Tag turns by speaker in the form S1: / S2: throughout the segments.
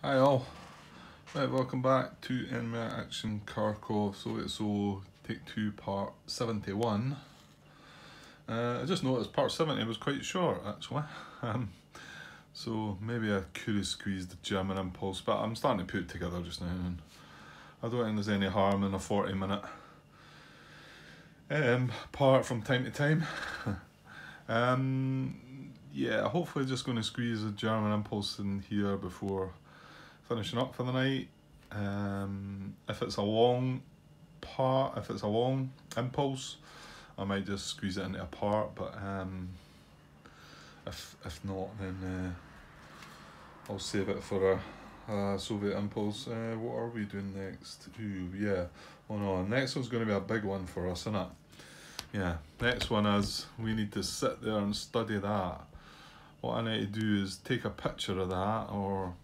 S1: Hi all, right, welcome back to Enemy Action Kharkov. So it's take two part 71. I just noticed part 70 was quite short actually. Um, so maybe I could have squeezed the German impulse, but I'm starting to put it together just now, and I don't think there's any harm in a 40-minute part from time to time. Yeah, hopefully just going to squeeze the German impulse in here before finishing up for the night. If it's a long part, if it's a long impulse, I might just squeeze it into a part, but if not, then I'll save it for a Soviet impulse. What are we doing next? Ooh, yeah. Oh no, next one's going to be a big one for us, isn't it? Yeah, next one is we need to sit there and study that. What I need to do is take a picture of that, or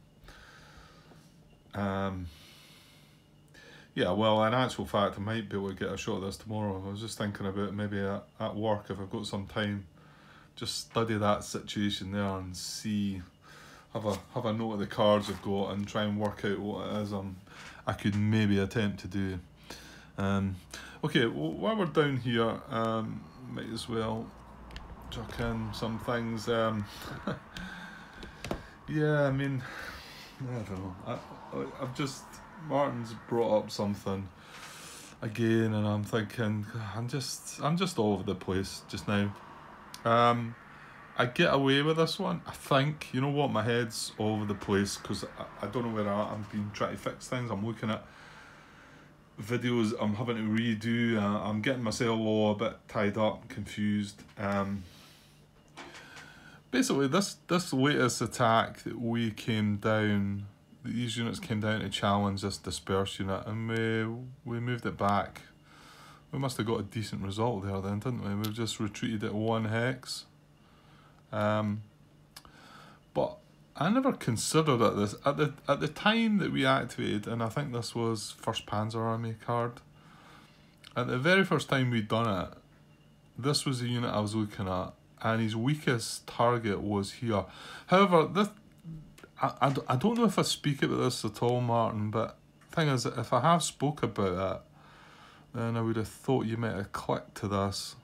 S1: yeah, well, in actual fact, I might be able to get a shot of this tomorrow. I was just thinking about maybe at work, if I've got some time, just study that situation there and see, have a note of the cards I've got and try and work out what it is I could maybe attempt to do. Okay, well, while we're down here, might as well chuck in some things. Yeah, I mean, I don't know. I've just, Martin's brought up something again, and I'm thinking I'm just all over the place just now. I get away with this one. I think, you know what, my head's all over the place because I don't know where I've been trying to fix things. I'm looking at videos I'm having to redo. I'm getting myself all a bit tied up, confused. Basically, this latest attack that we came down, these units came down to challenge this disperse unit, and we moved it back. We must have got a decent result there then, didn't we? We've just retreated at 1 hex. But I never considered it this at the time that we activated, and I think this was 1st Panzer Army card. At the very first time we'd done it, this was the unit I was looking at, and his weakest target was here. However, this I don't know if I speak about this at all, Martin, but the thing is, if I have spoke about it, then I would have thought you might have clicked to this.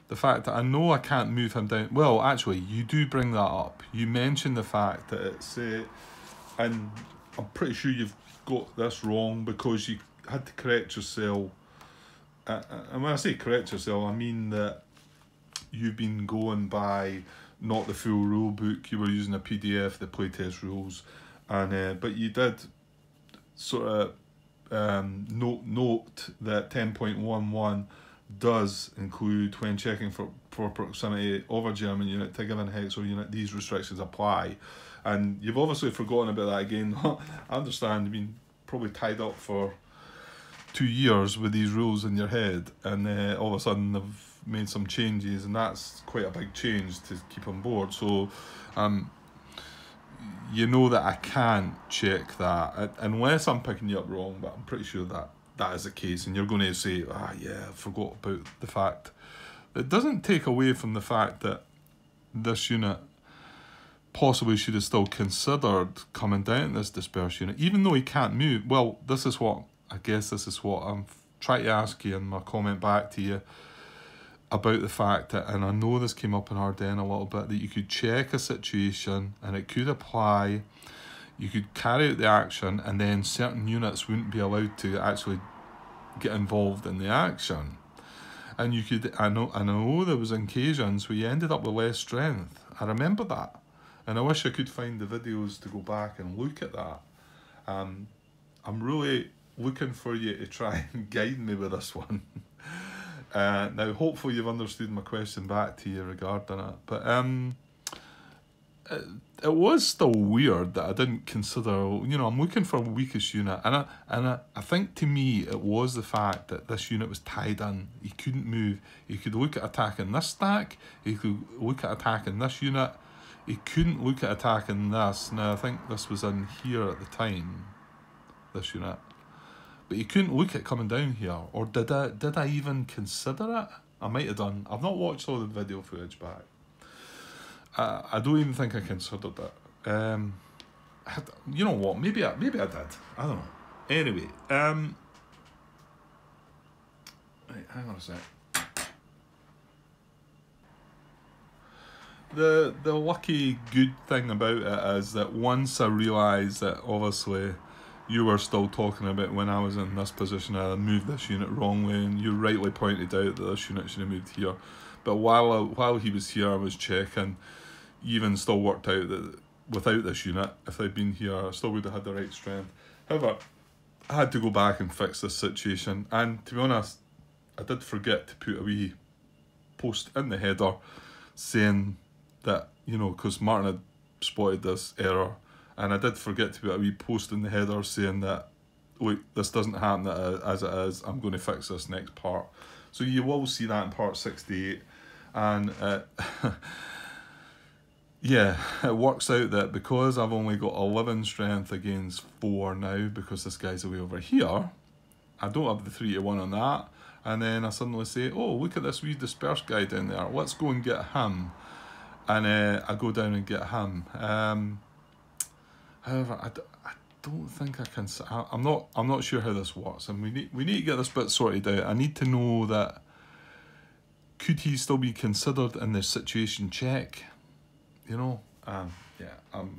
S1: The fact that I know I can't move him down. Well, actually, you do bring that up. You mention the fact that it's, and I'm pretty sure you've got this wrong because you had to correct yourself. And when I say correct yourself, I mean that you've been going by not the full rule book. You were using a PDF, the playtest rules, and but you did sort of note that 10.11 does include, when checking for proximity of a German unit to a given hex or unit, these restrictions apply. And you've obviously forgotten about that again. I understand you've been probably tied up for 2 years with these rules in your head, and all of a sudden they've made some changes, and that's quite a big change to keep on board. So you know that I can't check that unless I'm picking you up wrong, but I'm pretty sure that is the case, and you're going to say, yeah, I forgot about the fact. It doesn't take away from the fact that this unit possibly should have still considered coming down this disperse unit, even though he can't move. Well, this is what I'm trying to ask you in my comment back to you about the fact that, and I know this came up in Ardennes a little bit, that you could check a situation and it could apply, you could carry out the action, and then certain units wouldn't be allowed to actually get involved in the action. And you could, I know there was occasions where you ended up with less strength. I remember that. And I wish I could find the videos to go back and look at that. I'm really looking for you to try and guide me with this one. Now, hopefully you've understood my question back to you regarding it. But it was still weird that I didn't consider, I'm looking for a weakest unit. And I think to me it was the fact that this unit was tied in. He couldn't move. He could look at attacking this stack. He could look at attacking this unit. He couldn't look at attacking this. Now, I think this was in here at the time, this unit. But you couldn't look at coming down here. Or did I even consider it? I might have done. I've not watched all the video footage back. I don't even think I considered it. You know what? Maybe I did. I don't know. Anyway, right, hang on a sec. The lucky good thing about it is that once I realised that obviously you were still talking about when I was in this position, I moved this unit wrongly, and you rightly pointed out that this unit should have moved here. But while he was here, I was checking. Even still worked out that without this unit, if I'd been here, I still would have had the right strength. However, I had to go back and fix this situation, and to be honest, I did forget to put a wee post in the header saying that, you know, because Martin had spotted this error, and I did forget to put a wee post in the header saying that, look, this doesn't happen as it is, I'm going to fix this next part. So you will see that in part 68, and yeah, it works out that because I've only got 11 strength against 4 now, because this guy's away over here, I don't have the 3 to 1 on that, and then I suddenly say, oh, look at this wee dispersed guy down there, let's go and get him, and I go down and get him. However, I don't think I can. I'm not sure how this works, and we need to get this bit sorted out. I need to know that, could he still be considered in the situation check? You know, yeah, I'm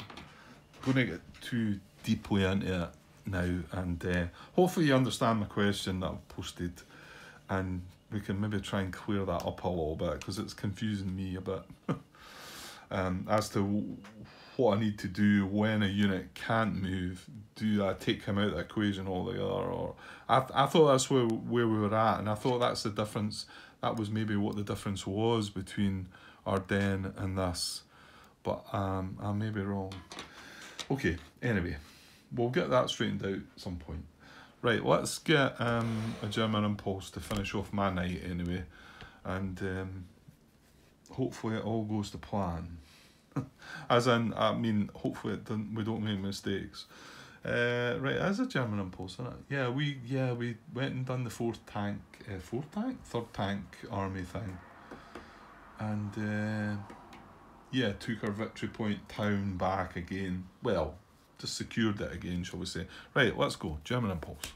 S1: going to get too deeply into it now, and hopefully you understand my question that I've posted, and we can maybe try and clear that up a little bit, because it's confusing me a bit as to what I need to do when a unit can't move. Do I take him out of the equation altogether, or I thought that's where we were at, and I thought that's the difference. That was maybe what the difference was between Ardennes and this. But I may be wrong. Okay, anyway, we'll get that straightened out at some point. Right, let's get a German impulse to finish off my night anyway. And hopefully it all goes to plan. As in, I mean, hopefully we don't make mistakes. Right, as a German impulse, isn't it? Yeah, we went and done the third tank army thing. And yeah, took our victory point town back again. Well, just secured it again, shall we say. Right, let's go. German impulse.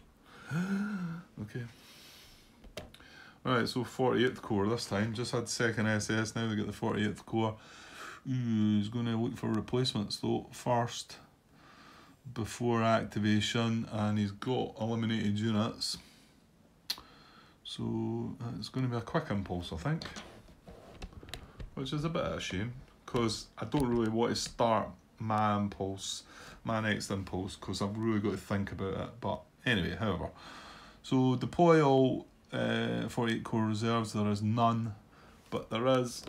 S1: Okay. Alright, so 48th Corps this time. Just had 2nd SS, now we get the 48th Corps. Ooh, he's going to look for replacements though first, before activation, and he's got eliminated units. So it's going to be a quick impulse, I think. Which is a bit of a shame, because I don't really want to start my next impulse, because I've really got to think about it. But anyway, however, so deploy all 48 Corps reserves. There is none, but there is,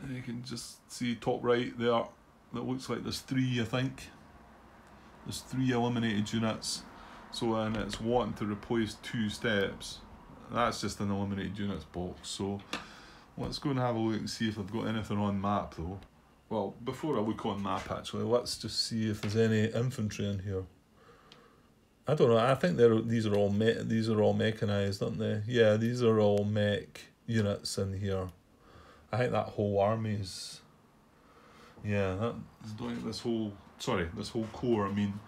S1: you can just see top right there, that looks like there's 3, I think. There's 3 eliminated units, so, and it's wanting to replace 2 steps. That's just an eliminated units box, so let's go and have a look and see if I've got anything on map though. Well, before I look on map actually, let's just see if there's any infantry in here. I don't know, I think these are all mechanised, aren't they? Yeah, these are all mech units in here. I think that whole army is, yeah, that's doing this whole corps, I mean,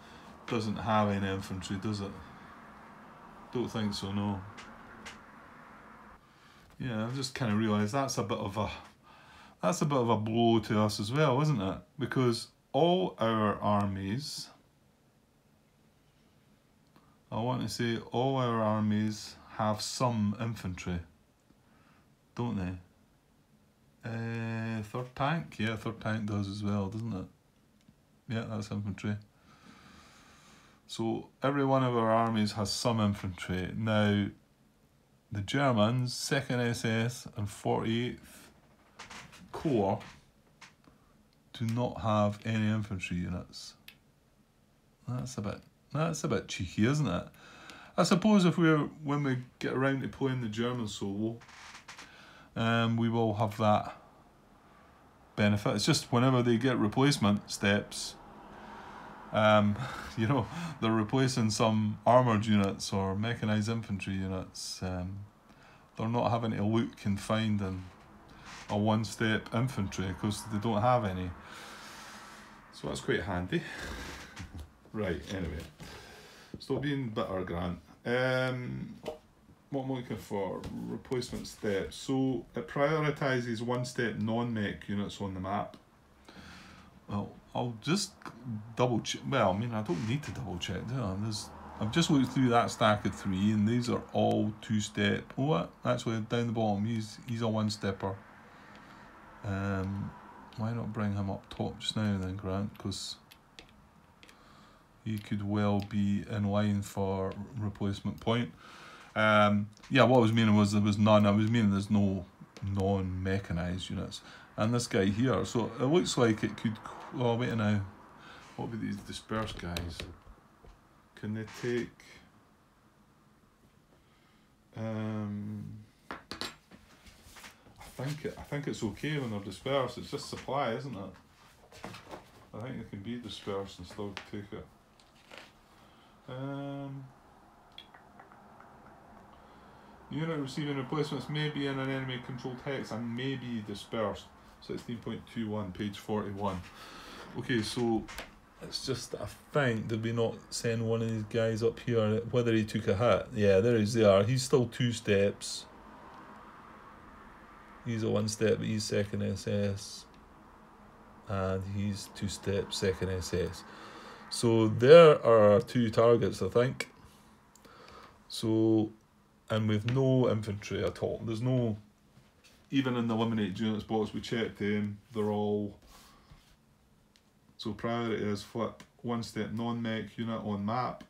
S1: doesn't have any infantry, does it? Don't think so, no. Yeah, I've just kind of realised that's a bit of a blow to us as well, isn't it? Because all our armies, I want to say all our armies have some infantry, don't they? 3rd tank? Yeah, 3rd tank does as well, doesn't it? Yeah, that's infantry. So every one of our armies has some infantry. Now, the Germans, 2nd SS and 48th Corps do not have any infantry units. That's a bit cheeky, isn't it? I suppose when we get around to playing the German solo, we will have that benefit. It's just whenever they get replacement steps, you know, they're replacing some armoured units or mechanised infantry units. They're not having to look and find a 1-step infantry because they don't have any. So that's quite handy. Right, anyway. Stop being bitter, Grant. What am I looking for? Replacement steps. So it prioritises one-step non-mech units on the map. Well, I'll just double check. Well, I mean, I don't need to double check, do I? I've just looked through that stack of 3, and these are all two-step. Oh, what? Actually, down the bottom, he's a one-stepper. Why not bring him up top just now then, Grant? Because he could well be in line for replacement point. Yeah, what I was meaning was there was none. I was meaning there's no non-mechanised units. And this guy here, so it looks like it could... Oh, wait now. What would these dispersed guys? Can they take... I think it's okay when they're dispersed. It's just supply, isn't it? I think they can be dispersed and still take it. Unit receiving replacements may be in an enemy controlled hex and may be dispersed. 16.21, page 41. Okay, so it's just, I think, did we not send one of these guys up here, whether he took a hit? Yeah, there he is, there. He's still 2 steps. He's a 1-step, but he's second SS. And he's 2 steps, second SS. So there are 2 targets, I think. So, and with no infantry at all. There's no, even in the eliminated units box we checked them, they're all, so priority is flip 1-step non-mech unit on map.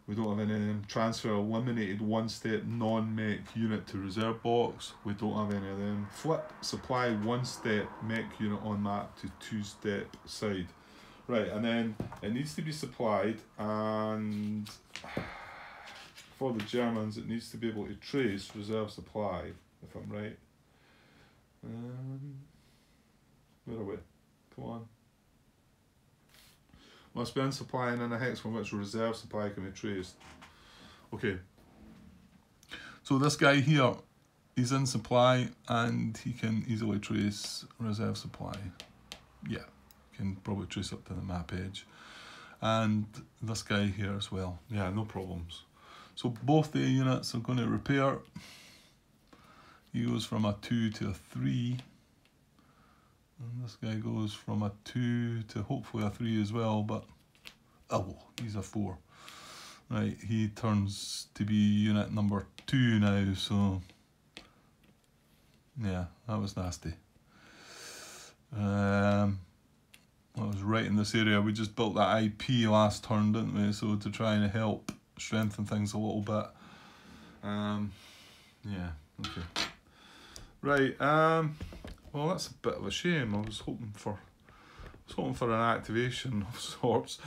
S1: We don't have any of them. Transfer eliminated 1-step non-mech unit to reserve box. We don't have any of them. Flip supply 1-step mech unit on map to 2-step side. Right, and then it needs to be supplied, and for the Germans it needs to be able to trace reserve supply, if I'm right. Where are we? Come on. Must be in supply and in a hex from which reserve supply can be traced. Okay. So this guy here, he's in supply and he can easily trace reserve supply. Yeah, can probably trace up to the map edge. And this guy here as well. Yeah, no problems. So both the units are going to repair. He goes from a 2 to a 3. And this guy goes from a 2 to hopefully a 3 as well, but oh, he's a 4. Right, he turns to be unit number 2 now, so yeah, that was nasty. I was right in this area. We just built that IP last turn, didn't we? So to try and help strengthen things a little bit. Yeah, okay. Right, well, that's a bit of a shame. I was hoping for an activation of sorts.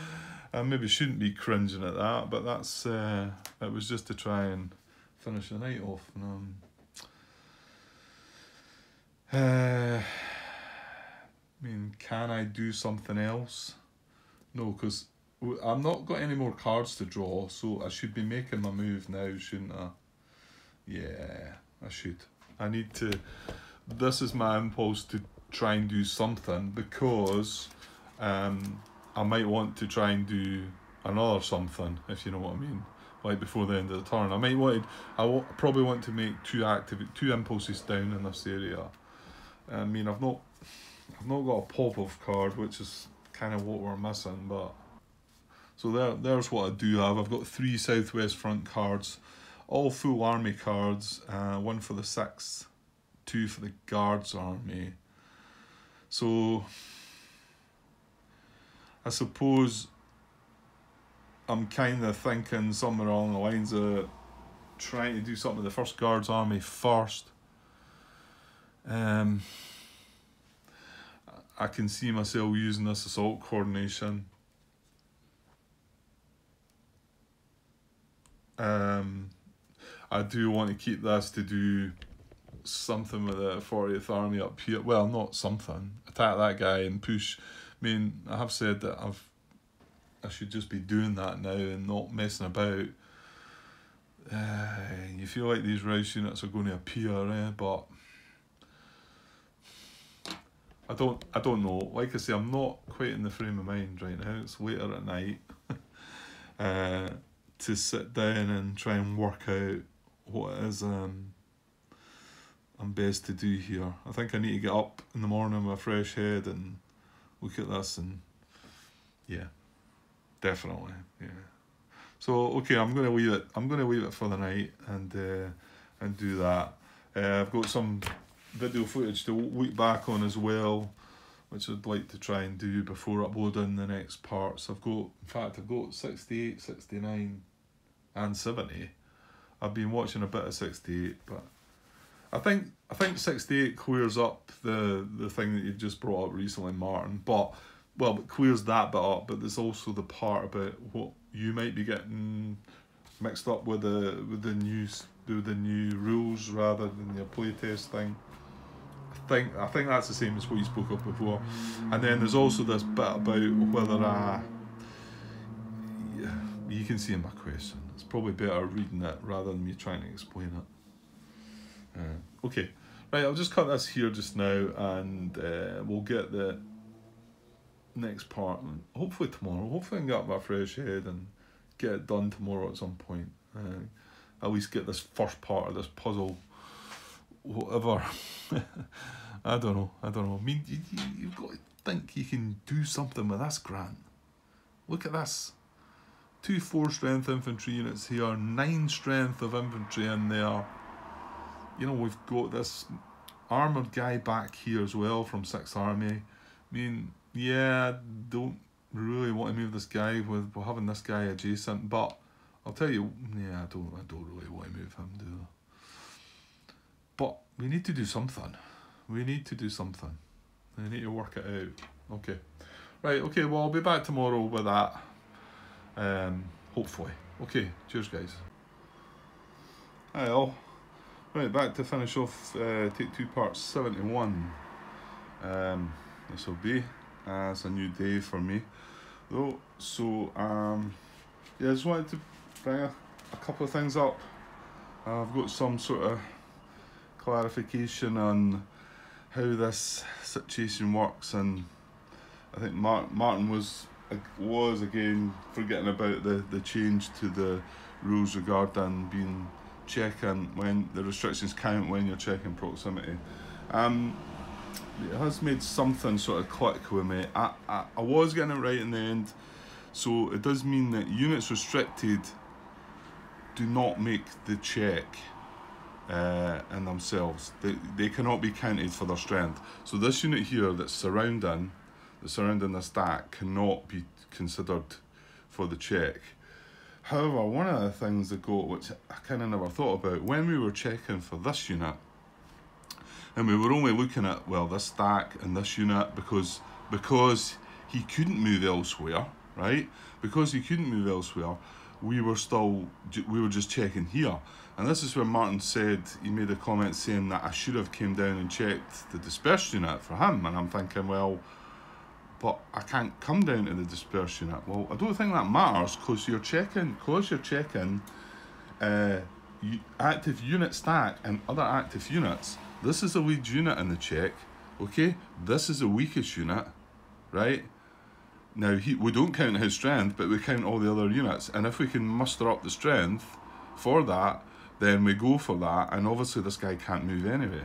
S1: I maybe shouldn't be cringing at that, but that's it was just to try and finish the night off. I mean, can I do something else? No, because I'm not got any more cards to draw, so I should be making my move now, shouldn't I? Yeah, I should. I need to. This is my impulse to try and do something, because I might want to try and do another something, if you know what I mean, like before the end of the turn. I probably want to make 2 impulses down in this area. I mean, I've not got a pop-off card, which is kind of what we're missing, but so there's what I do have. I've got 3 Southwest Front cards, all full army cards, 1 for the 6th, 2 for the Guards army. So I suppose I'm kind of thinking somewhere along the lines of trying to do something with the 1st Guards army first. I can see myself using this assault coordination. I do want to keep this to do something with the 40th Army up here. Well, not something. Attack that guy and push. I mean, I have said that I should just be doing that now and not messing about. You feel like these Rouse units are going to appear, but I don't know. Like I say, I'm not quite in the frame of mind right now. It's later at night. To sit down and try and work out what it is I'm best to do here. I think I need to get up in the morning with a fresh head and look at this, and yeah, definitely, yeah. So okay, I'm gonna leave it. I'm gonna leave it for the night and do that. I've got some video footage to look back on as well, which I'd like to try and do before uploading the next parts. I've got 68, 69 and 70. I've been watching a bit of 68, but I think 68 clears up the thing that you've just brought up recently, Martin. But it clears that bit up, but there's also the part about what you might be getting mixed up with the new rules rather than your playtest thing. I think that's the same as what you spoke of before. And then there's also this bit about whether you can see in my question. It's probably better reading it rather than me trying to explain it. Okay, right, I'll just cut this here just now, and we'll get the next part hopefully tomorrow. Hopefully I can get up my fresh head and get it done tomorrow at some point. At least get this first part of this puzzle, whatever. I don't know. I mean, you've got to think you can do something with this, Grant. Look at this. 2 4-strength infantry units here, 9 strength of infantry in there. You know, we've got this armoured guy back here as well from 6th Army. I mean, yeah, don't really want to move this guy with having this guy adjacent, but I'll tell you, yeah, I don't really want to move him, do I? But we need to do something. We need to work it out. Okay. Right, okay, well, I'll be back tomorrow with that. Hopefully. Okay, cheers, guys. Hi all. Right, back to finish off take 2 part 71. This will be, it's a new day for me though, so yeah, I just wanted to bring a couple of things up. I've got some sort of clarification on how this situation works, and I think Martin was again forgetting about the change to the rules regarding being checking when the restrictions count when you're checking proximity. It has made something sort of click with me. I was getting it right in the end, so it does mean that units restricted do not make the check in themselves. They cannot be counted for their strength. So this unit here that's surrounding the stack cannot be considered for the check. However, one of the things that which I kind of never thought about, when we were checking for this unit, and we were only looking at, well, this stack and this unit because he couldn't move elsewhere, right? Because he couldn't move elsewhere, we were just checking here. And this is where Martin said, he made a comment saying that I should have came down and checked the dispersed unit for him. And I'm thinking, well, but I can't come down to the dispersed unit. Well, I don't think that matters, because you're checking active unit stack and other active units. This is a lead unit in the check, okay? This is the weakest unit, right? Now, we don't count his strength, but we count all the other units. And if we can muster up the strength for that, then we go for that. And obviously this guy can't move anyway.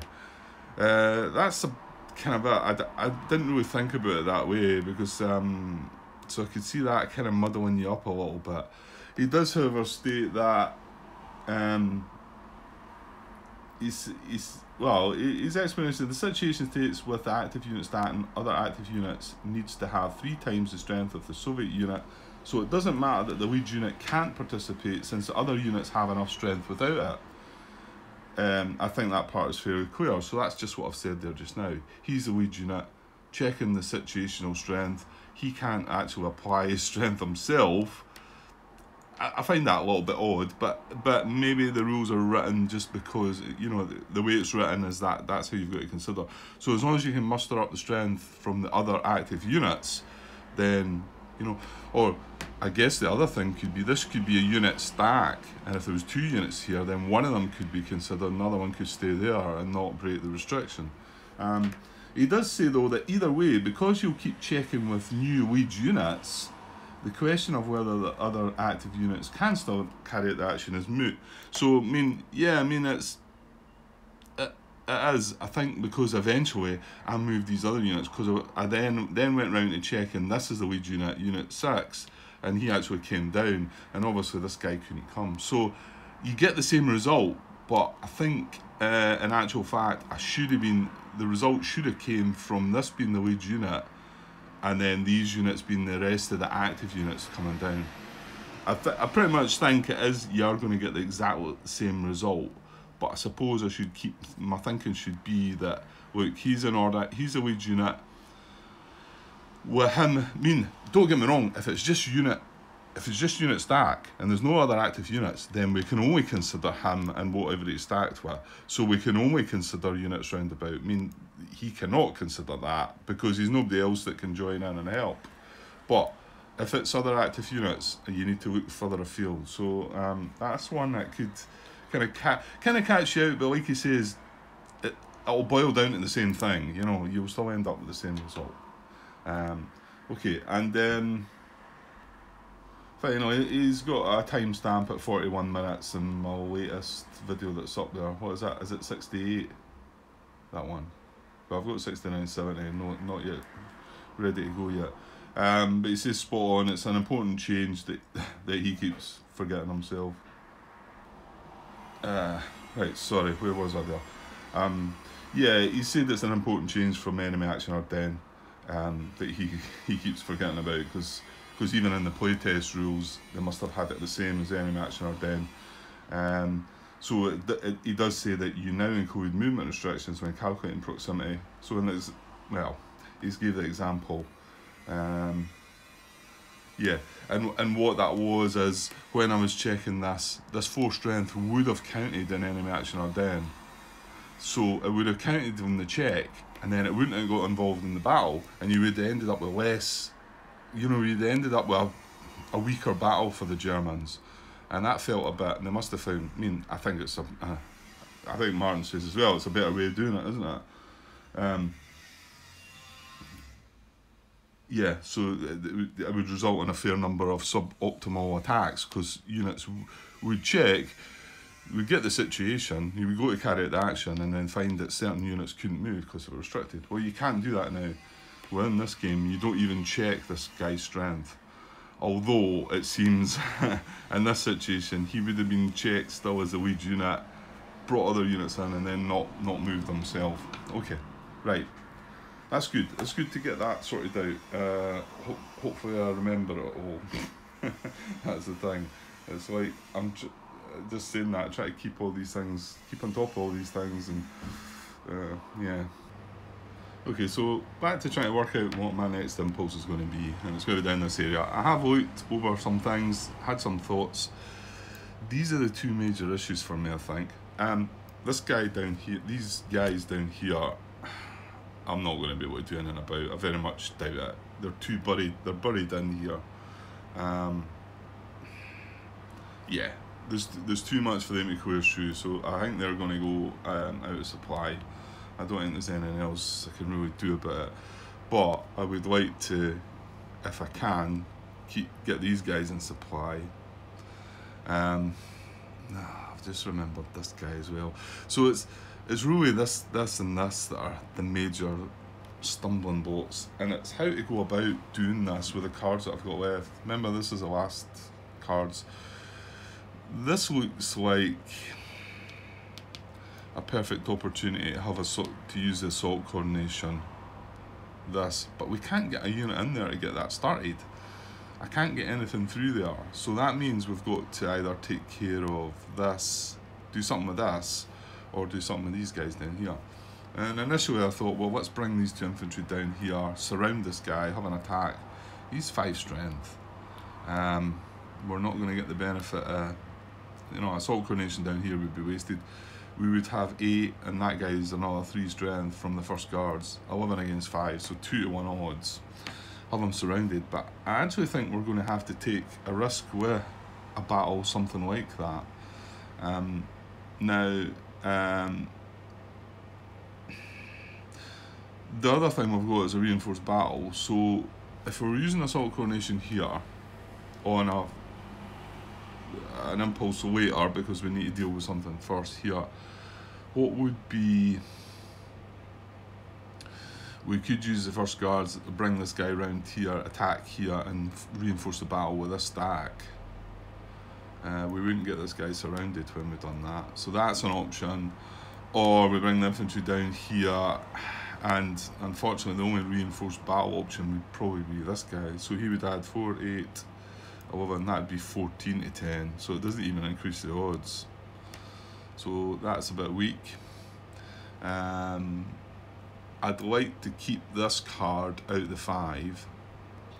S1: That's a kind of I didn't really think about it that way, because so I could see that kind of muddling you up a little bit. He does, however, state that his explanation, the situation states with the active unit stat and other active units needs to have 3 times the strength of the Soviet unit, so it doesn't matter that the lead unit can't participate since the other units have enough strength without it. I think that part is fairly clear, so that's just what I've said there just now. He's the lead unit, checking the situational strength. He can't actually apply his strength himself. I find that a little bit odd, but maybe the rules are written just because, you know, the way it's written is that's how you've got to consider. So as long as you can muster up the strength from the other active units, then, you know, or I guess the other thing could be, this could be a unit stack, and if there was 2 units here, then one of them could be considered, another one could stay there and not break the restriction. He does say though that either way, because you'll keep checking with new wage units, the question of whether the other active units can still carry out the action is moot. So, I mean, yeah, I mean, it is, I think, because eventually I moved these other units, because I then went round to check, and this is the wage unit, Unit 6, and he actually came down, and obviously this guy couldn't come. So you get the same result, but I think in actual fact, the result should have came from this being the wage unit, and then these units being the rest of the active units coming down. I pretty much think it is, you are going to get the exactly same result, but I suppose I should keep, my thinking should be that, look, he's in order, he's a wage unit, with him, I mean, don't get me wrong, if it's just unit stack and there's no other active units, then we can only consider him and whatever he's stacked with. So we can only consider units roundabout. I mean, he cannot consider that because there's nobody else that can join in and help. But if it's other active units, you need to look further afield. So that's one that could kind of catch you out, but like he says, it'll boil down to the same thing. You know, you'll still end up with the same result. Okay, and then finally, he's got a timestamp at 41 minutes in my latest video that's up there. What is that? Is it 68? That one. But I've got 69.70, not yet ready to go yet. But he says spot on, it's an important change that he keeps forgetting himself. Right, sorry, where was I there? Yeah, he said it's an important change from enemy action Ardennes that he keeps forgetting about, because even in the playtest rules, they must have had it the same as enemy action Ardennes. So he does say that you now include movement restrictions when calculating proximity. So in this, well, he's gave the example. Yeah, and what that was is, when I was checking this 4 strength would have counted in enemy action Ardennes. So it would have counted in the check, and then it wouldn't have got involved in the battle, and you would have ended up with less, you know, you'd ended up with a weaker battle for the Germans. And that felt a bit, and they must have found, I mean, I think it's I think Martin says as well, it's a better way of doing it, isn't it? Yeah, so it would result in a fair number of suboptimal attacks, because units would check, we'd get the situation, you would go to carry out the action, and then find that certain units couldn't move because they were restricted. Well, you can't do that now. Well, in this game, you don't even check this guy's strength. Although, it seems, in this situation, he would have been checked still as a wage unit, brought other units in, and then not moved himself. Okay, right. That's good. It's good to get that sorted out. Hopefully I remember it all. That's the thing. It's like, I'm just saying that, try to keep all these things, keep on top of all these things, and yeah. Okay, so back to trying to work out what my next impulse is going to be, and it's going to be down this area. I have looked over some things, had some thoughts. These are the 2 major issues for me, I think. This guy down here, these guys down here, I'm not going to be able to do anything about. I very much doubt it. They're buried in here. Yeah, there's too much for them to clear through, so I think they're going to go out of supply. I don't think there's anything else I can really do about it, but I would like to, if I can, get these guys in supply. I've just remembered this guy as well. So it's really this and this that are the major stumbling blocks, and it's how to go about doing this with the cards that I've got left. Remember, this is the last cards. This looks like a perfect opportunity to have to use the assault coordination. But we can't get a unit in there to get that started. I can't get anything through there, so that means we've got to either take care of this, do something with this, or do something with these guys down here. And initially I thought, well, let's bring these 2 infantry down here, surround this guy, have an attack. He's 5 strength. We're not going to get the benefit of, you know, assault coordination down here would be wasted. We would have 8, and that guy's another 3 strength from the first guards. 11 against 5, so 2 to 1 odds. Have them surrounded, but I actually think we're going to have to take a risk with a battle, something like that. Now, The other thing we've got is a reinforced battle. So if we're using assault coordination here on an impulse later because we need to deal with something first here, what would be, we could use the first guards, bring this guy around here, attack here, and reinforce the battle with a stack. We wouldn't get this guy surrounded when we've done that, so that's an option. Or we bring the infantry down here, and unfortunately the only reinforced battle option would probably be this guy. So he would add 4, 8, 11, that'd be 14 to 10, so it doesn't even increase the odds. So that's a bit weak. I'd like to keep this card out of the 5,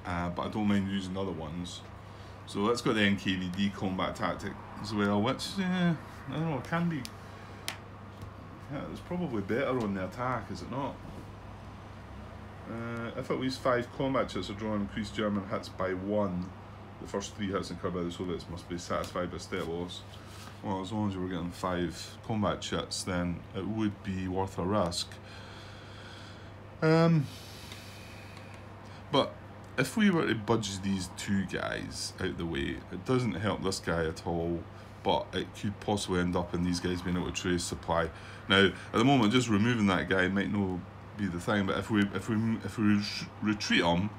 S1: but I don't mind using other ones. So let's go to the NKVD combat tactic as well, which, I don't know, can be, yeah, it's probably better on the attack, is it not? If at least 5 combat chits are drawn, increase German hits by 1. The first 3 hits incurred by the Soviets must be satisfied by state loss. Well, as long as you were getting 5 combat chits, then it would be worth a risk. But if we were to budge these 2 guys out the way, it doesn't help this guy at all, but it could possibly end up in these guys being able to trace supply. Now, at the moment, just removing that guy might not be the thing, but if we retreat him,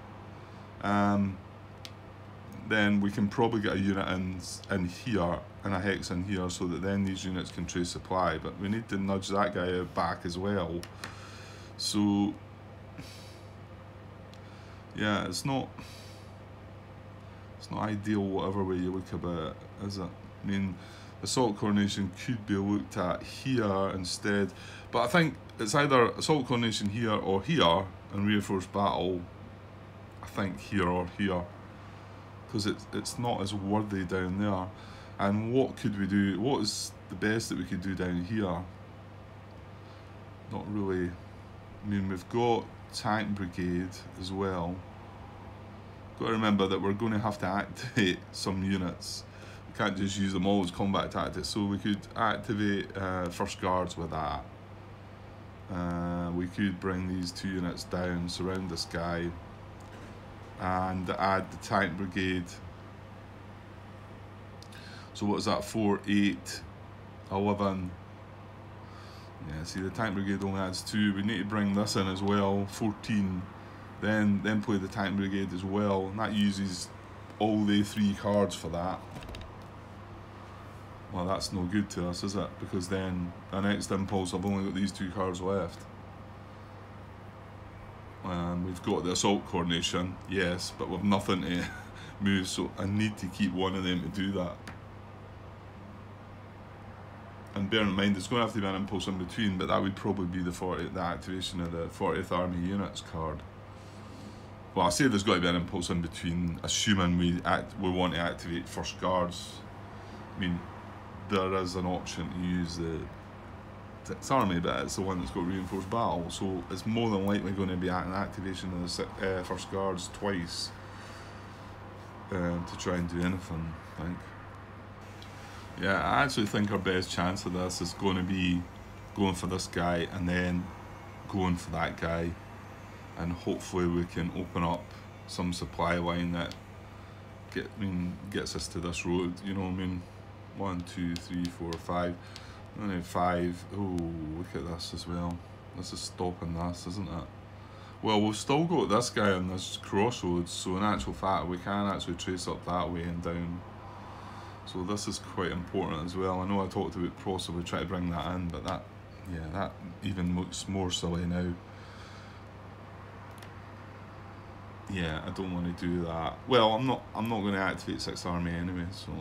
S1: then we can probably get a unit in here and a hex in here, so that then these units can trace supply. But we need to nudge that guy back as well. So yeah, it's not ideal whatever way you look at it, is it? I mean, assault coordination could be looked at here instead, but I think it's either assault coordination here or here, and reinforced battle, I think here or here, because it's not as worthy down there. And what could we do? What is the best that we could do down here? Not really. I mean, we've got tank brigade as well. Got to remember that we're going to have to activate some units. We can't just use them all as combat tactics. So we could activate first guards with that. We could bring these 2 units down, surround this guy, and add the tank brigade. So what is that? 4, 8, 11. Yeah, see, the tank brigade only adds 2. We need to bring this in as well, 14. Then play the tank brigade as well, and that uses all the 3 cards for that. Well, that's no good to us, is it? Because then our next impulse, I've only got these 2 cards left. We've got the assault coordination, yes, but we've nothing to move, so I need to keep one of them to do that. And bear in mind, there's going to have to be an impulse in between, but that would probably be the activation of the 40th Army Units card. Well, I say there's got to be an impulse in between, assuming we want to activate first guards. I mean, there is an option to use the 6th Army, but it's the one that's got reinforced battle, so it's more than likely going to be an activation of the first guards twice to try and do anything, I think. Yeah, I actually think our best chance of this is going to be going for this guy and then going for that guy, and hopefully we can open up some supply line that gets us to this road. You know, I mean, 1, 2, 3, 4, 5. Only 5. Oh, look at this as well. This is stopping this, isn't it? Well, we've still got this guy on this crossroads, so in actual fact we can actually trace up that way and down. So this is quite important as well. I know I talked about possibly trying to bring that in, but that even looks more silly now. Yeah, I don't want to do that. Well, I'm not going to activate 6th Army anyway, so.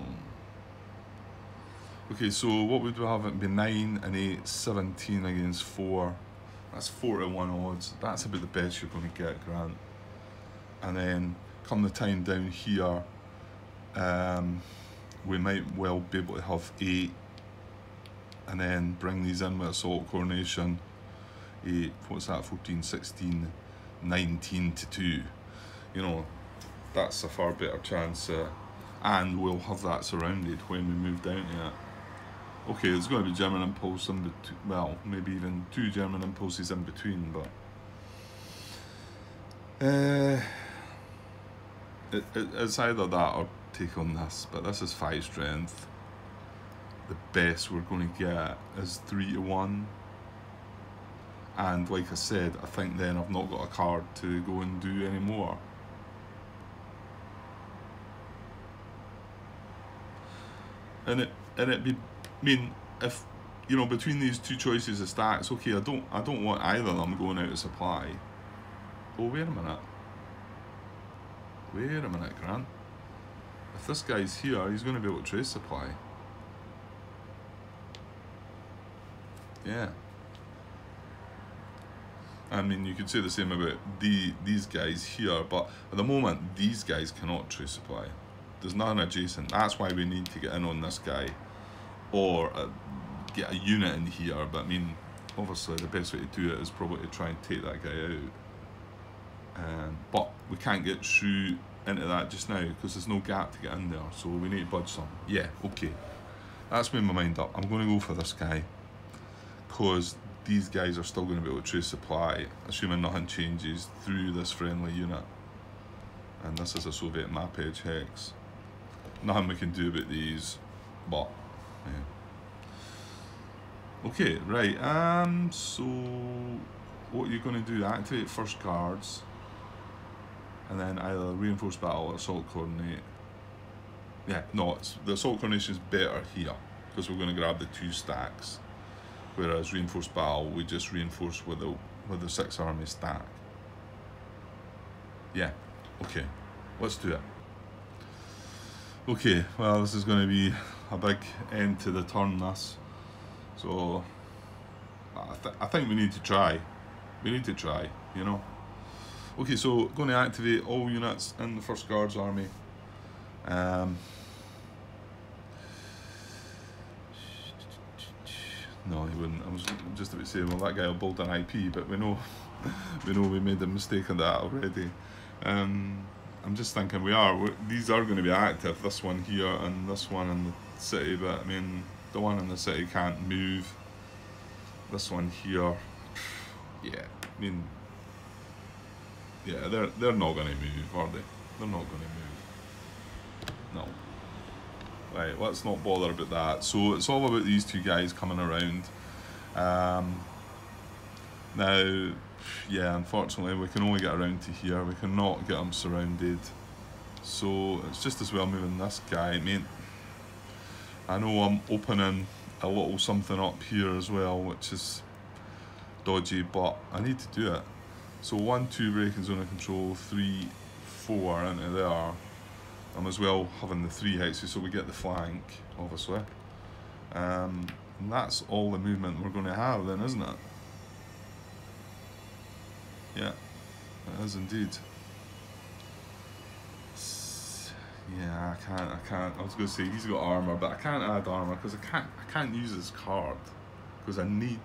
S1: Okay, so what would we have? It'd be 9 and 8, 17 against 4. That's 4 to 1 odds. That's about the best you're going to get, Grant. And then come the time down here, we might well be able to have 8, and then bring these in with assault coordination. 8, what's that? 14, 16, 19 to 2. You know, that's a far better chance, and we'll have that surrounded when we move down to it. Okay, there's going to be German impulse in between, well, maybe even 2 German impulses in between, but Uh, it's either that or take on this, but this is 5 strength. The best we're going to get is 3 to 1. And like I said, I think then I've not got a card to go and do any more. And it'd be, I mean, if you know, between these two choices of stacks, okay, I don't want either of them going out of supply. Oh, wait a minute. Wait a minute, Grant. If this guy's here, he's going to be able to trace supply. Yeah. I mean, you could say the same about these guys here, but at the moment, these guys cannot trace supply. There's nothing adjacent. That's why we need to get in on this guy, or get a unit in here. But I mean, obviously, the best way to do it is probably to try and take that guy out. But we can't get through into that just now because there's no gap to get in there. So we need to budge some. Yeah, okay. That's made my mind up. I'm going to go for this guy because these guys are still going to be able to trace supply, assuming nothing changes through this friendly unit. And this is a Soviet map edge hex. Nothing we can do about these, but yeah. Okay, right. So what you're going to do? Activate first cards, and then either reinforce battle or assault coordinate. Yeah, no, the assault coordination is better here because we're going to grab the 2 stacks. Whereas reinforced battle, we just reinforce with the 6 army stack. Yeah, okay, let's do it. Okay, well, this is going to be a big end to the turn, this. So I think we need to try. We need to try, you know. Okay, so going to activate all units in the first guards army. No, he wouldn't. I was just about to say, well, that guy will build an IP, but we know we made a mistake of that already. I'm just thinking these are going to be active, this one here and this one in the city, but I mean, the one in the city can't move. This one here, yeah, I mean, yeah, they're not going to move, are they? They're not going to move. No. Right, let's not bother about that. So it's all about these 2 guys coming around. Now, yeah, unfortunately, we can only get around to here. We cannot get them surrounded. So it's just as well moving this guy. I mean, I know I'm opening a little something up here as well, which is dodgy, but I need to do it. So 1, 2 breaking zone of control, 3, 4 into there. I'm as well having the 3 hexes so we get the flank, obviously. And that's all the movement we're going to have then, isn't it? Yeah, it is indeed. Yeah, I can't. I was going to say he's got armor, but I can't add armor because I can't use this card because I need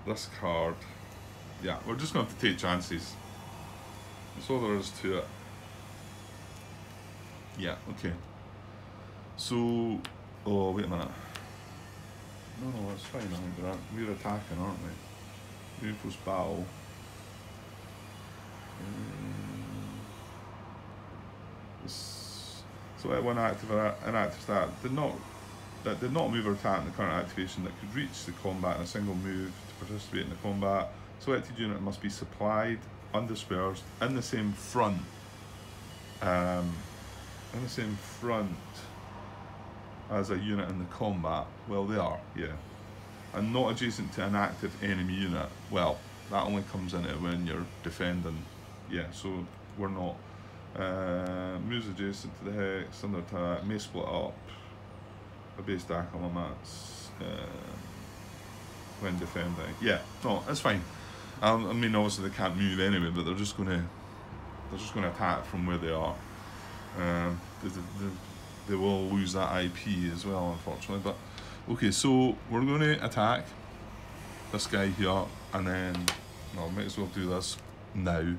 S1: this card. Yeah, we're just going to have to take chances. That's all there is to it. Yeah, okay. So, oh, wait a minute. No, it's fine, I think we're attacking, aren't we? Reinforced battle. So at one active stat did not move or attack in the current activation that could reach the combat in a single move to participate in the combat. Selected unit must be supplied, undispersed, in the same front. In the same front as a unit in the combat. Well, they are, yeah. And not adjacent to an active enemy unit. Well, that only comes into it when you're defending. Yeah, so we're not. Moves adjacent to the hex, under attack, may split up. A base stack elements when defending. Yeah, no, it's fine. I mean, obviously they can't move anyway, but they're just gonna attack from where they are. They will lose that IP as well, unfortunately. But okay, so we're going to attack this guy here, and then might as well do this now.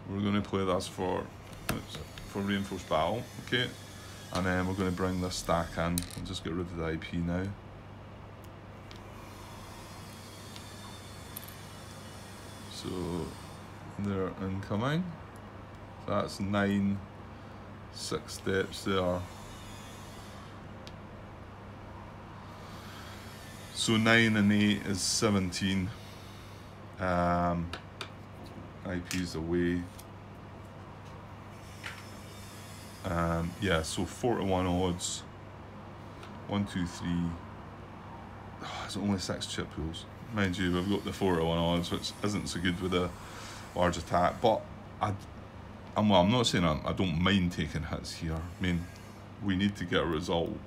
S1: We're going to play this for reinforced battle, okay, and then we're going to bring this stack in and just get rid of the IP now. So They're incoming. So that's 9, 6 steps there. So 9 and 8 is 17. IP's away. Yeah, so 4-1 odds. 1, 2, 3. Oh, it's only 6 chip pools. Mind you, we've got the 4-1 odds, which isn't so good with a large attack. But I'm not saying I don't mind taking hits here. I mean, we need to get a result.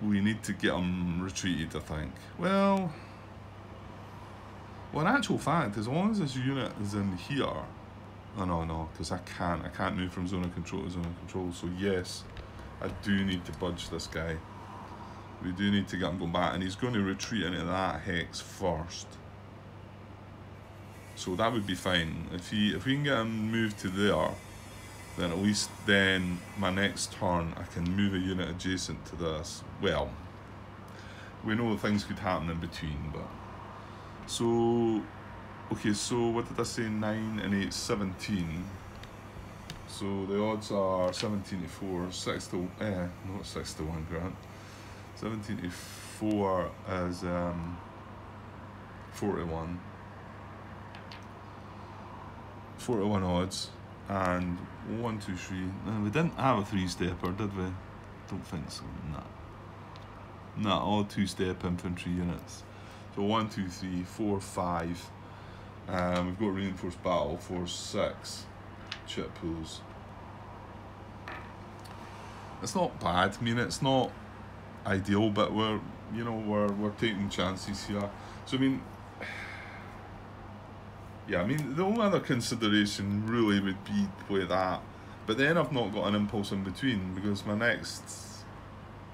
S1: We need to get them retreated, I think. Well, in actual fact, as long as this unit is in here, oh no, because I can't move from zone of control to zone of control. So yes, I do need to budge this guy. We do need to get him going back, and he's going to retreat into that hex first. So that would be fine. If we can get him moved to there, then at least then my next turn I can move a unit adjacent to this. Well, we know things could happen in between, but so okay. So what did I say? 9 and 8, 17. So the odds are 17 to 4, not 6 to 1, Grant. 17 to 4 is 4 to 1. 4 to 1 odds, and 1, 2, 3. No, we didn't have a 3-stepper, did we? Don't think so. Nah, all 2-step infantry units. So 1, 2, 3, 4, 5. We've got reinforced battle for 6 chip pools. It's not bad. I mean, it's not ideal, but we're taking chances here. So I mean, yeah, I mean the only other consideration really would be to play that, but then I've not got an impulse in between, because my next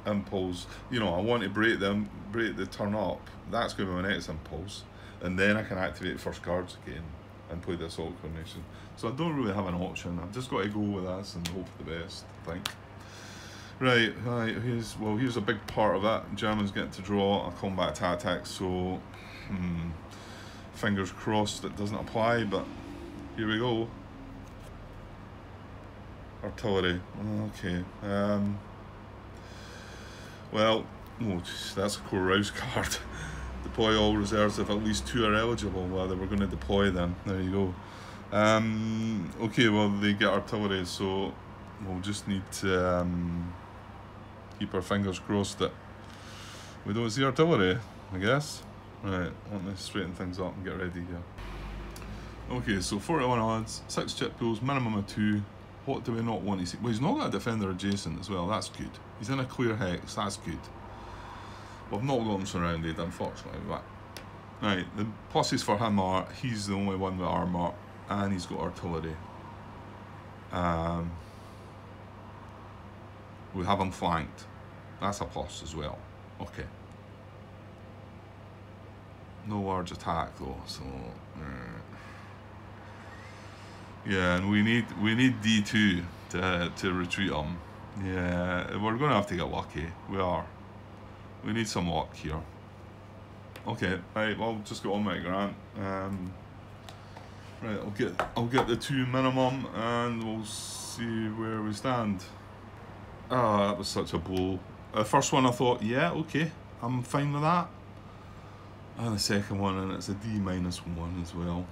S1: impulse, I want to break the turn up. That's going to be my next impulse, and then I can activate first guards again and play the assault coordination. So I don't really have an option. I've just got to go with this and hope for the best, I think. Right, here's a big part of it. Germans get to draw a combat tactic, so fingers crossed it doesn't apply, but here we go. Artillery, okay. Well, that's a core rouse card. Deploy all reserves if at least 2 are eligible. Well, we're going to deploy them. There you go. Okay, well, they get artillery, so we'll just need to keep our fingers crossed that we don't see artillery, I guess. Right, let me straighten things up and get ready here. Okay, so 41 odds, 6 chip pools, minimum of 2. What do we not want to see? Well, he's not got a defender adjacent as well, that's good. He's in a clear hex, that's good. We've not got him surrounded, unfortunately, but right, the pluses for him are he's the only one with armour, and he's got artillery. We have him flanked. That's a plus as well. Okay. No large attack though, so yeah, and we need D2 to retreat him. Yeah, we're gonna have to get lucky. We need some luck here. Okay, right, well, just get on with it, Grant. Right, I'll get the 2 minimum, and we'll see where we stand. Ah, that was such a blow. The first one I thought, yeah, okay, I'm fine with that. And the second one, and it's a D-1 as well.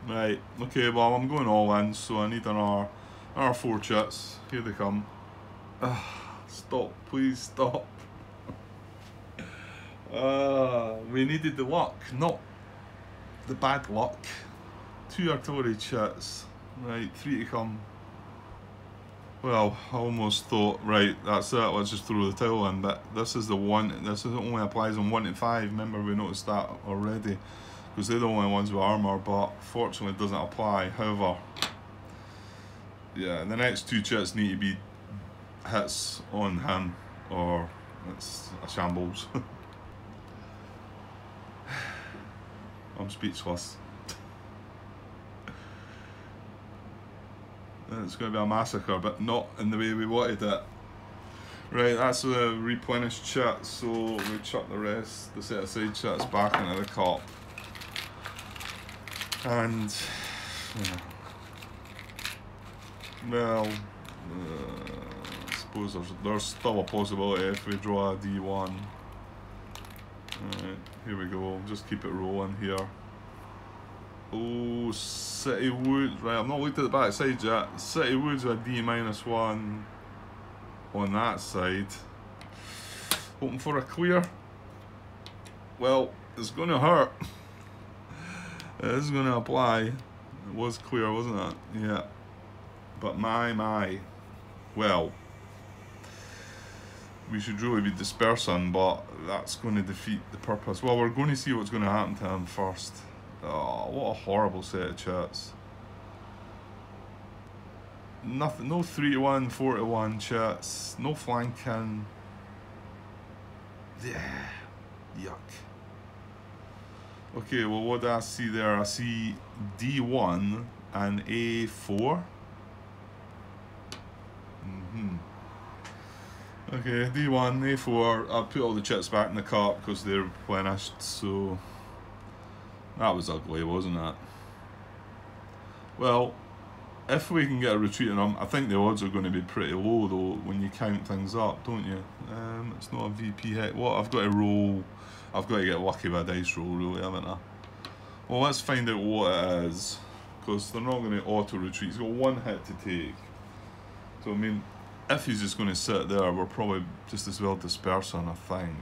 S1: Right, okay, well, I'm going all in, so I need another 4 chits. Here they come. Stop, please stop. We needed the luck, not the bad luck. 2 artillery chits. Right, 3 to come. Well, I almost thought, right, that's it, let's just throw the towel in, but this is the one, this only applies on 1 to 5, remember we noticed that already, because they're the only ones with armour, but fortunately it doesn't apply. However, yeah, the next 2 chits need to be hits on him, or it's a shambles. I'm speechless. It's going to be a massacre, but not in the way we wanted it. Right, that's a replenished chit, so we chuck the rest, the set aside chits back into the cup. And, well, I suppose there's still a possibility if we draw a D1. Alright, here we go, just keep it rolling here. Oh, City Woods, right, I've not looked at the back side yet. City Woods with a D-1 on that side. Hoping for a clear. Well, it's going to hurt. It is going to apply. It was clear, wasn't it? Yeah. But my. Well, we should really be dispersing, but that's going to defeat the purpose. Well, we're going to see what's going to happen to him first. Oh, what a horrible set of chats. Nothing, no 3-1, 4-1 chats, no flanking. Yeah, yuck. Okay, well, what do I see there? I see D1 and A4. Okay, D1, A4. I'll put all the chits back in the cart because they're replenished, so that was ugly, wasn't it? Well, if we can get a retreat on them, I think the odds are going to be pretty low though when you count things up, don't you? It's not a VP hit. What, I've got to roll, I've got to get lucky with a dice roll really, haven't I? Well, let's find out what it is, because they're not going to auto retreat. He's got one hit to take. So I mean, if he's just going to sit there, we're probably just as well dispersing, I think.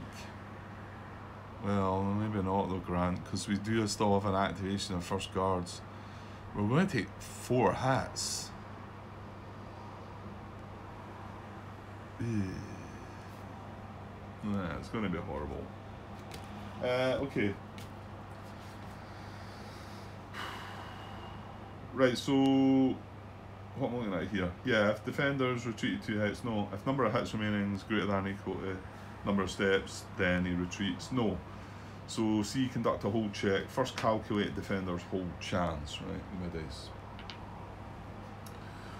S1: Well, maybe not though, Grant, because we do still have an activation of first guards. We're going to take 4 hits. Yeah, it's going to be horrible. Okay. Right, so what am I looking at here? Yeah, if defenders retreated 2 hits, no. If number of hits remaining is greater than or equal to number of steps, then he retreats, no. So C, conduct a hold check. First calculate defender's hold chance, right, with my dice.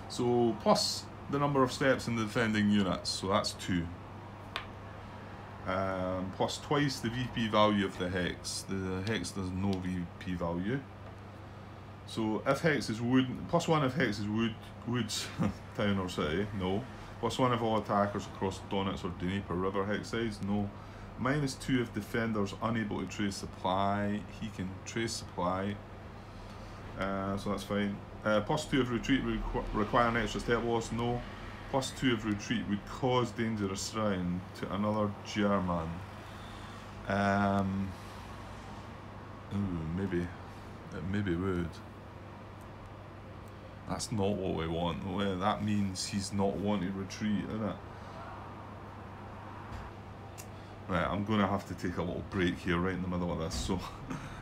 S1: So plus the number of steps in the defending units, so that's 2. Plus twice the VP value of the hex. The hex does no VP value. So if hex is wood, plus 1 if hex is woods, town or city, no. Plus 1 if all attackers across Donetsk or Dnieper river hex size, no. Minus 2 if defenders unable to trace supply. He can trace supply, so that's fine. Plus 2 if retreat would require an extra step loss, no. Plus 2 if retreat would cause dangerous round to another German. Maybe it maybe would. That's not what we want. Well, that means he's not wanting to retreat, isn't it? Right, I'm going to have to take a little break here right in the middle of this, so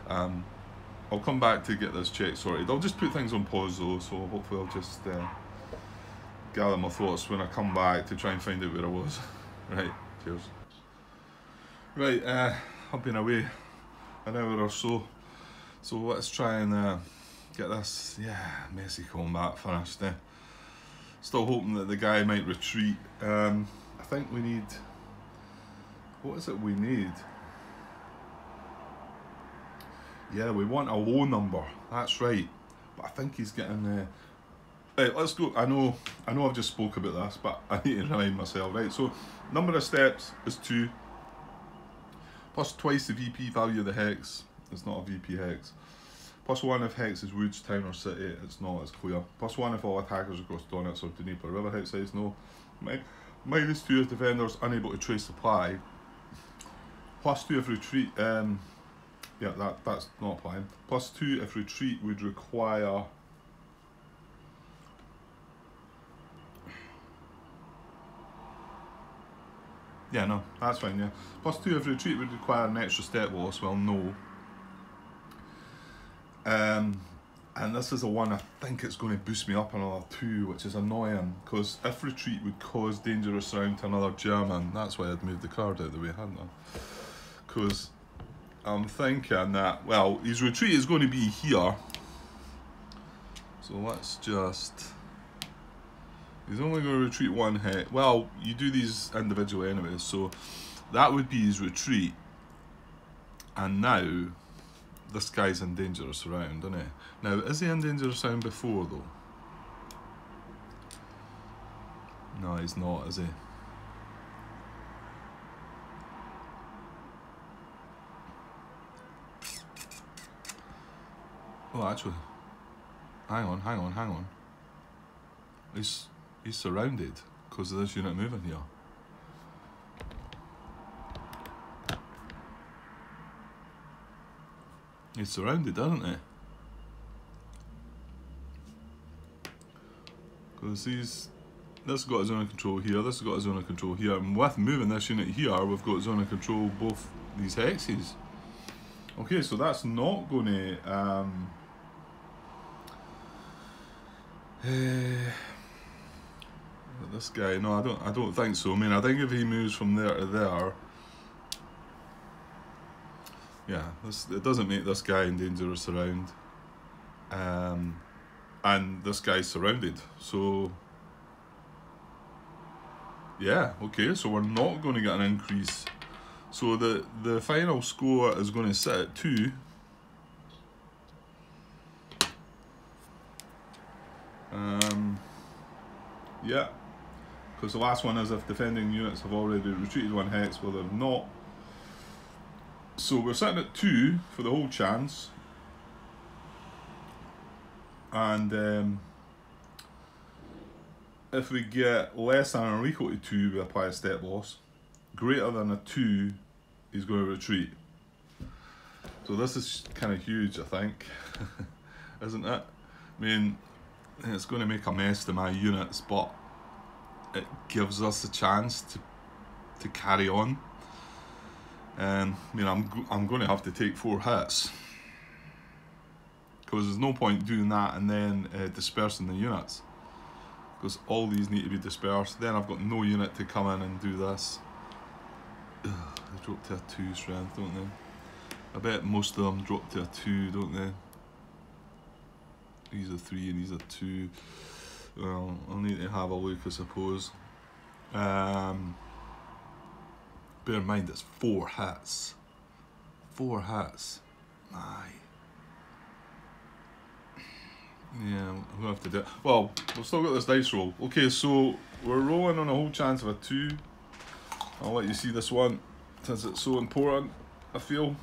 S1: I'll come back to get this check sorted. I'll just put things on pause though, so hopefully I'll just gather my thoughts when I come back to try and find out where I was. Right, cheers. Right, I've been away an hour or so, so let's try and get this, messy combat finished. Still hoping that the guy might retreat. I think we need, what is it we need? Yeah, we want a low number, that's right. But I think he's getting right, let's go. I know I've just spoke about this, but I need to remind myself. Right, so number of steps is 2. Plus twice the VP value of the hex. It's not a VP hex. Plus 1 if hex is woods, town or city. It's not, it's clear. Plus 1 if all attackers across Donetsk or Dnieper river hex size, no. Minus 2 if defenders unable to trace supply. Plus 2 if retreat, yeah, that's not applying. Plus 2 if retreat would require yeah, no, that's fine, yeah. Plus 2 if retreat would require an extra step loss, well, no. And this is the one I think it's going to boost me up another 2, which is annoying, because if retreat would cause dangerous round to another German, that's why I'd moved the card out of the way, hadn't I? Because I'm thinking that, well, his retreat is going to be here. So let's just He's only going to retreat one hit. Well, you do these individually anyway, so that would be his retreat. And now, this guy's in dangerous round, isn't he? Now, is he in dangerous round before, though? No, he's not, is he? Oh, actually, hang on. He's surrounded because of this unit moving here. He's surrounded, isn't he? Because this has got his own control here, this has got his own control here, and with moving this unit here, we've got his own control both these hexes. Okay, so that's not going to this guy, no, I don't think so. I mean, I think if he moves from there to there, yeah, it doesn't make this guy in dangerous round. And this guy's surrounded, so yeah, okay, so we're not going to get an increase. So the final score is going to sit at 2. Yeah, because the last one is if defending units have already retreated one hex, well they've not. So we're sitting at 2 for the whole chance. And if we get less than or equal to 2, we apply a step loss. Greater than a 2, he's going to retreat. So this is kind of huge, I think, isn't it? I mean, it's going to make a mess to my units, but it gives us a chance to carry on. I mean, I'm going to have to take 4 hits, because there's no point doing that and then dispersing the units, because all these need to be dispersed. Then I've got no unit to come in and do this. Ugh, they drop to a 2 strength, don't they? I bet most of them drop to a 2, don't they? These are 3 and these are 2. Well, I'll need to have a look, I suppose. Bear in mind it's 4 hits. 4 hits. Aye. Yeah, I'm gonna have to do it. Well, we've still got this dice roll. Okay, so we're rolling on a whole chance of a 2. I'll let you see this one, since it's so important, I feel.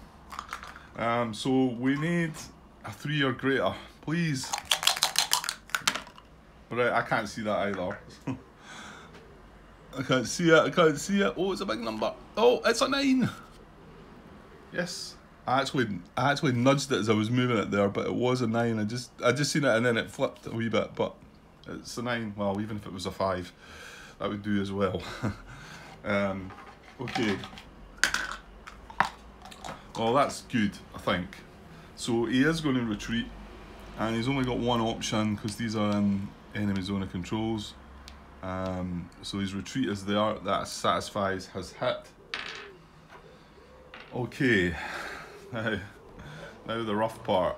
S1: So we need a 3 or greater, please. Right, I can't see that either. I can't see it. Oh, it's a big number. Oh, it's a 9. Yes. I actually nudged it as I was moving it there, but it was a 9. I just seen it and then it flipped a wee bit, but it's a 9. Well, even if it was a 5, that would do as well. Okay. Well, that's good, I think. So he is going to retreat, and he's only got one option because these are in enemy zone of controls. So his retreat is there. That satisfies his hit. Okay. Now the rough part.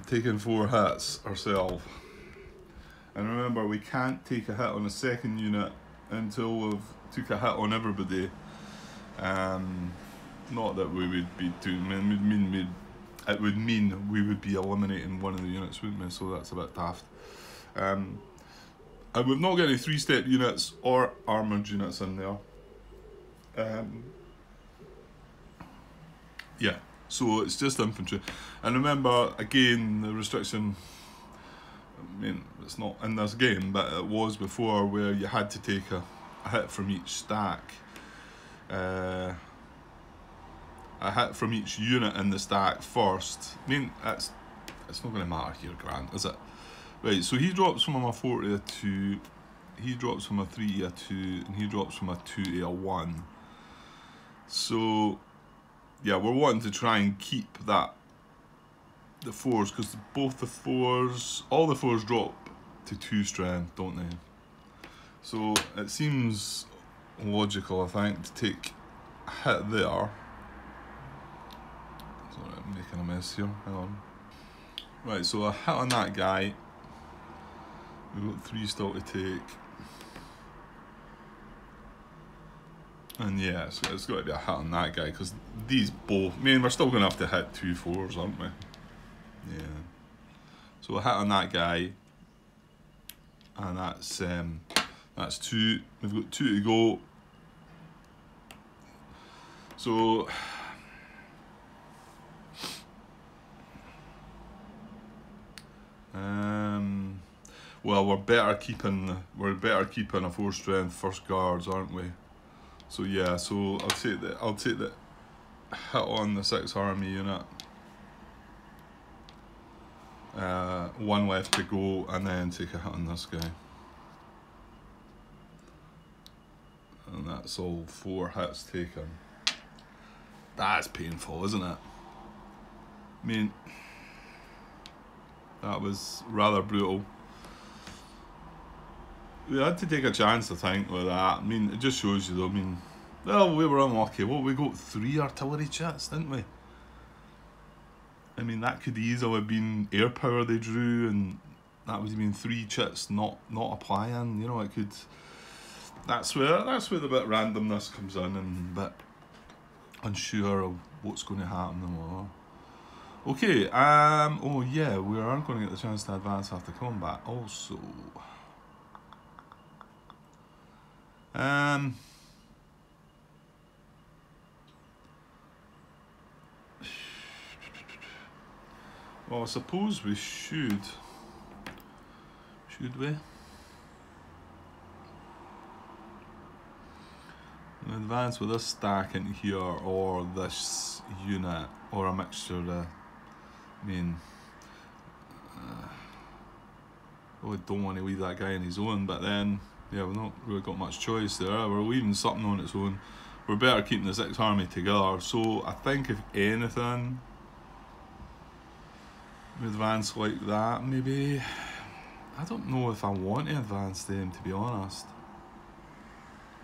S1: Taking 4 hits ourselves. And remember, we can't take a hit on the second unit until we've took a hit on everybody. Not that we would be doing, it would mean we would be eliminating one of the units, wouldn't we? So that's a bit daft. And we've not got any 3-step units or armoured units in there. Yeah, so it's just infantry. And remember, again, the restriction, I mean, it's not in this game, but it was before, where you had to take a hit from each stack. A hit from each unit in the stack first. I mean, it's not going to matter here, Grant, is it? Right, so he drops from a 4 to a 2, he drops from a 3 to a 2, and he drops from a 2 to a 1. So, yeah, we're wanting to try and keep that, the 4s, because both the 4s, all the 4s drop to 2 strength, don't they? So it seems logical, I think, to take a hit there. Sorry, I'm making a mess here, hang on. Right, so a hit on that guy, We've got 3 still to take. And yeah, so it's got to be a hit on that guy, because these both, I mean, we're still going to have to hit 2 4s, aren't we? Yeah. So a hit on that guy, and that's 2. We've got 2 to go. So well, we're better keeping a 4 strength first guards, aren't we? So yeah, so I'll take the hit on the 6 army unit. 1 left to go, and then take a hit on this guy. And that's all 4 hits taken. That's painful, isn't it? I mean, that was rather brutal. We had to take a chance, I think, with that. I mean, it just shows you, though. I mean, well, we were unlucky. Well, we got 3 artillery chits, didn't we? I mean, that could easily have been air power they drew, and that would have been 3 chits not applying. You know, it could. That's where the bit randomness comes in, and a bit unsure of what's going to happen and what. Okay. Oh yeah, we aren't going to get the chance to advance after combat. Also. Well, I suppose we should. Should we? Advance with this stack in here, or this unit, or a mixture of. I mean, we don't want to leave that guy on his own, but then, yeah, we've not really got much choice there. We're leaving something on its own. We're better keeping the 6 army together. So I think if anything, we advance like that, maybe. I don't know if I want to advance them, to be honest.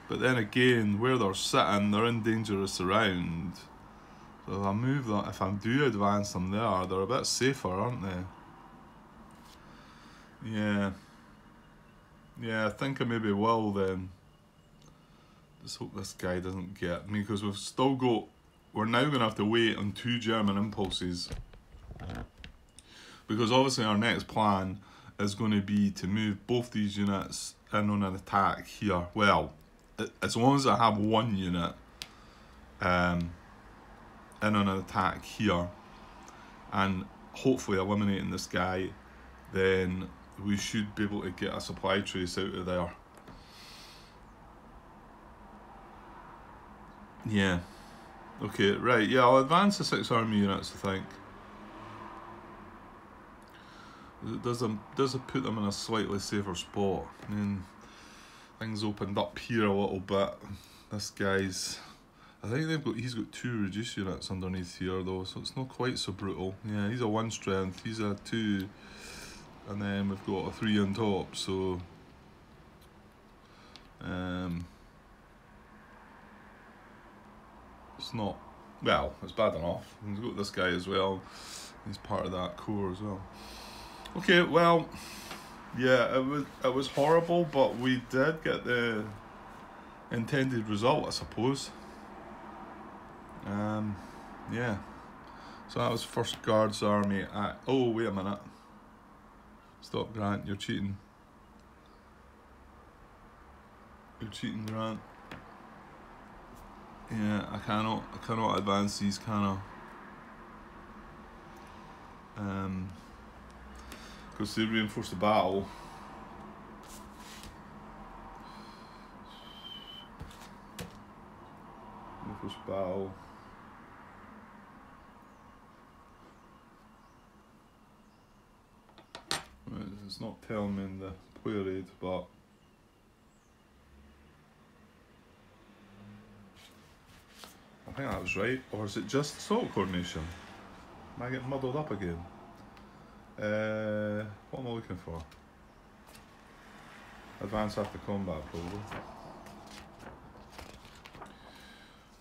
S1: But then again, where they're sitting, they're in dangerous surround. So if I move that, if I do advance them there, they're a bit safer, aren't they? Yeah. Yeah, I think I maybe will then. Just hope this guy doesn't get me, because we've still got. We're now going to have to wait on 2 German impulses. Because obviously our next plan is going to be to move both these units in on an attack here. Well, as long as I have 1 unit in on an attack here, and hopefully eliminating this guy, then we should be able to get a supply trace out of there. Yeah. Okay, right, yeah, I'll advance the 6 army units, I think. It does put them in a slightly safer spot. I mean, things opened up here a little bit. This guy's, I think he's got 2 reduced units underneath here though, so it's not quite so brutal. Yeah, he's a 1 strength, he's a 2, and then we've got a 3 on top, so it's not, well, it's bad enough. We've got this guy as well, he's part of that core as well. Okay, well, yeah, it was horrible, but we did get the intended result, I suppose. Yeah. So that was 1st Guards Army at. Oh, wait a minute. Stop, Grant. You're cheating. You're cheating, Grant. Yeah, I cannot advance these, can I? Because they reinforce the battle. Reinforce battle. Right, it's not telling me in the player aid, but I think that was right. Or is it just assault coordination? Am I getting muddled up again? What am I looking for? Advance after combat, probably.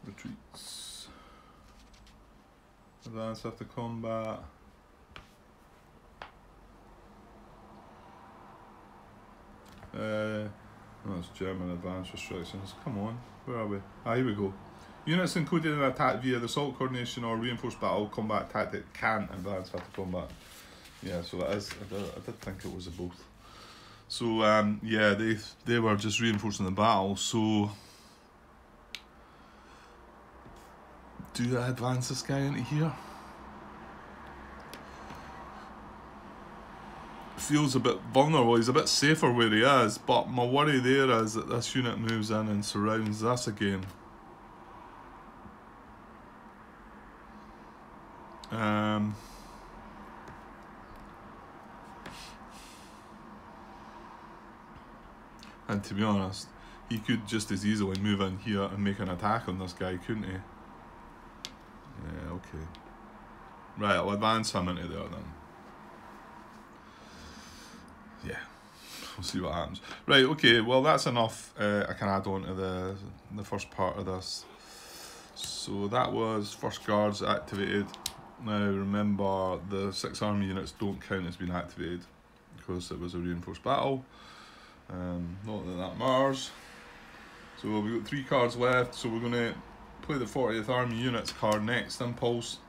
S1: Retreats. Advance after combat. No, it's German advanced restrictions. Come on, where are we? Ah, here we go. Units included in an attack via the assault coordination or reinforced battle combat tactic can advance after combat. Yeah, so that is. I did think it was a both. So yeah, they were just reinforcing the battle. So do I advance this guy into here? Feels a bit vulnerable. He's a bit safer where he is, but my worry there is that this unit moves in and surrounds this again. And to be honest, he could just as easily move in here and make an attack on this guy, couldn't he? Yeah, okay. Right, I'll advance him into there then. Yeah, we'll see what happens. Right, okay, well that's enough I can add on to the first part of this. So that was first guards activated. Now remember, the 6 army units don't count as being activated because it was a reinforced battle. Not that that matters. So we've got 3 cards left, so we're going to play the 40th Army Units card next, Impulse,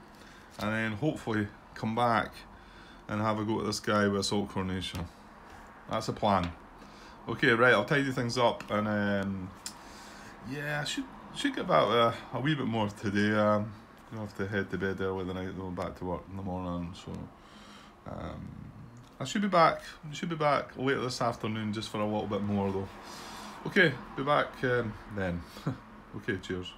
S1: and then hopefully come back and have a go at this guy with Assault Coordination. That's the plan. Okay, right, I'll tidy things up, and yeah, I should get about a wee bit more today. I'm going to have to head to bed early tonight, though, back to work in the morning, so I should be back later this afternoon just for a little bit more though. Okay, be back then. Okay, cheers.